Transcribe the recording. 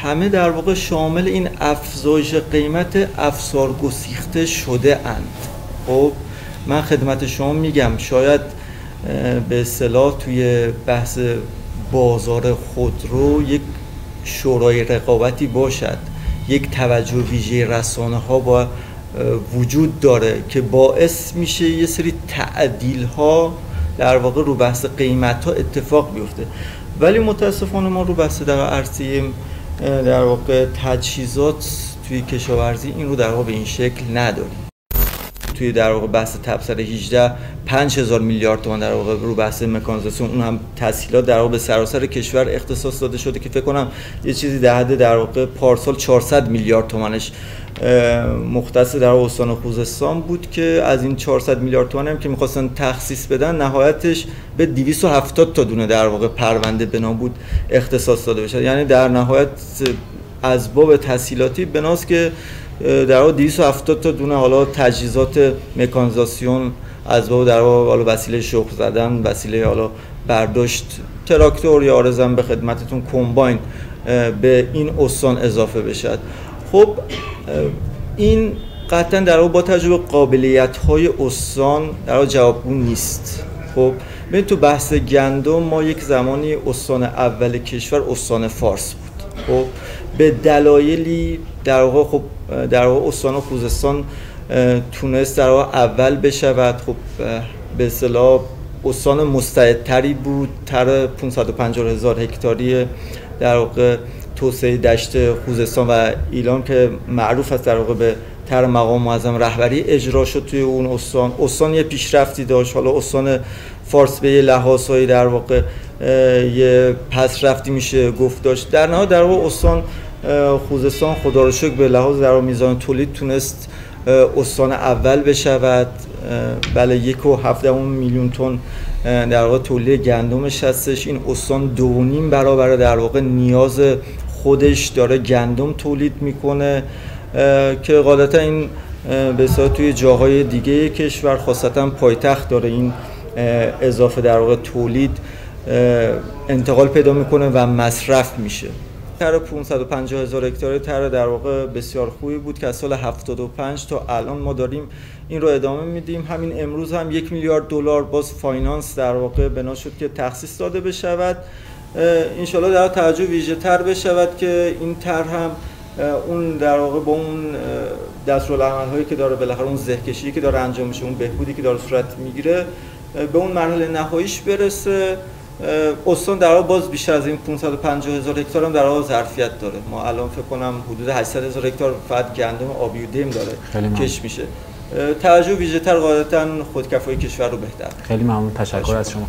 همه در واقع شامل این افزایش قیمت افسار گسیخته شده اند. خب من خدمت شما میگم شاید به اصطلاح توی بحث بازار خودرو یک شورای رقابتی باشد، یک توجه ویژه رسانه ها با وجود داره که باعث میشه یه سری تعدیل ها در واقع رو بحث قیمت ها اتفاق بیفته. ولی متاسفانه ما رو بحث در عرصه در واقع تجهیزات توی کشاورزی این رو در واقع به این شکل نداریم. توی در واقع بحث تبصره 18 5000 میلیارد تومان در واقع رو بحث مکانیزاسیون، اون هم تسهیلات در واقع به سراسر کشور اختصاص داده شده که فکر کنم یه چیزی در حد در واقع پارسال 400 میلیارد تومانش مختص در استان خوزستان بود که از این 400 میلیارد تومان هم که می‌خواستن تخصیص بدن نهایتش به 270 تا دونه در واقع پرونده بنا بود اختصاص داده بشه. یعنی در نهایت از باب تسهیلاتی بناست که در واقع 270 تا دونه حالا تجهیزات مکانیزاسیون از باب در واقع حالا وسیله شخم زدن، وسیله حالا برداشت تراکتور یا عرضم به خدمتتون کمباین به این استان اضافه بشد. خب این قطعا در واقع با تجربه قابلیت‌های استان در واقع جوابگو نیست. خب ببین تو بحث گندم ما یک زمانی استان اول کشور استان فارس بود. خب به دلایلی در واقع خب در واقع استان خوزستان تونست در واقع اول بشود. خب به اصطلاح استان مستعدتری بود، تر 550,000 هکتاری در واقع توسعه دشت خوزستان و ایلام که معروف است در واقع به تر مقام معظم رهبری اجرا شد توی اون استان یه پیشرفتی داشت. حالا استان فارس به یه لحاظهایی در واقع یه پسرفتی میشه گفت داشت. در نهایت در واقع استان خوزستان خدا رو شکر به لحاظ در میزان تولید تونست استان اول بشود. بله 1.7 میلیون تن در واقع تولید گندمش هستش. این استان 2.5 برابر در واقع نیاز خودش داره گندم تولید میکنه که غالبا این به اصطلاح توی جاهای دیگه کشور خاصتا پایتخت داره این اضافه در واقع تولید انتقال پیدا میکنه و مصرف میشه. تر 550,000 هکتار تر در واقع بسیار خوبی بود که از سال 75 تا الان ما داریم این رو ادامه میدیم. همین امروز هم 1 میلیارد دلار باز فاینانس در واقع بنا شد که تخصیص داده بشود. انشالله در توجه ویژه تر بشود که این طرح هم اون در واقع با اون دستورالعمل هایی که داره بالاخره اون زهکشی که داره انجام میشه، اون بهبودی که داره صورت میگیره به اون مرحله نهاییش برسه. استان در واقع باز بیشتر از این 550,000 هکتار هم در واقع ظرفیت داره. ما الان فکر کنم حدود 800,000 هکتار فقط گندم آبی و دیم داره کش میشه. توجه ویژه‌تر غالبا خودکفایی کشور رو بهتر. خیلی ممنون، تشکر از شما.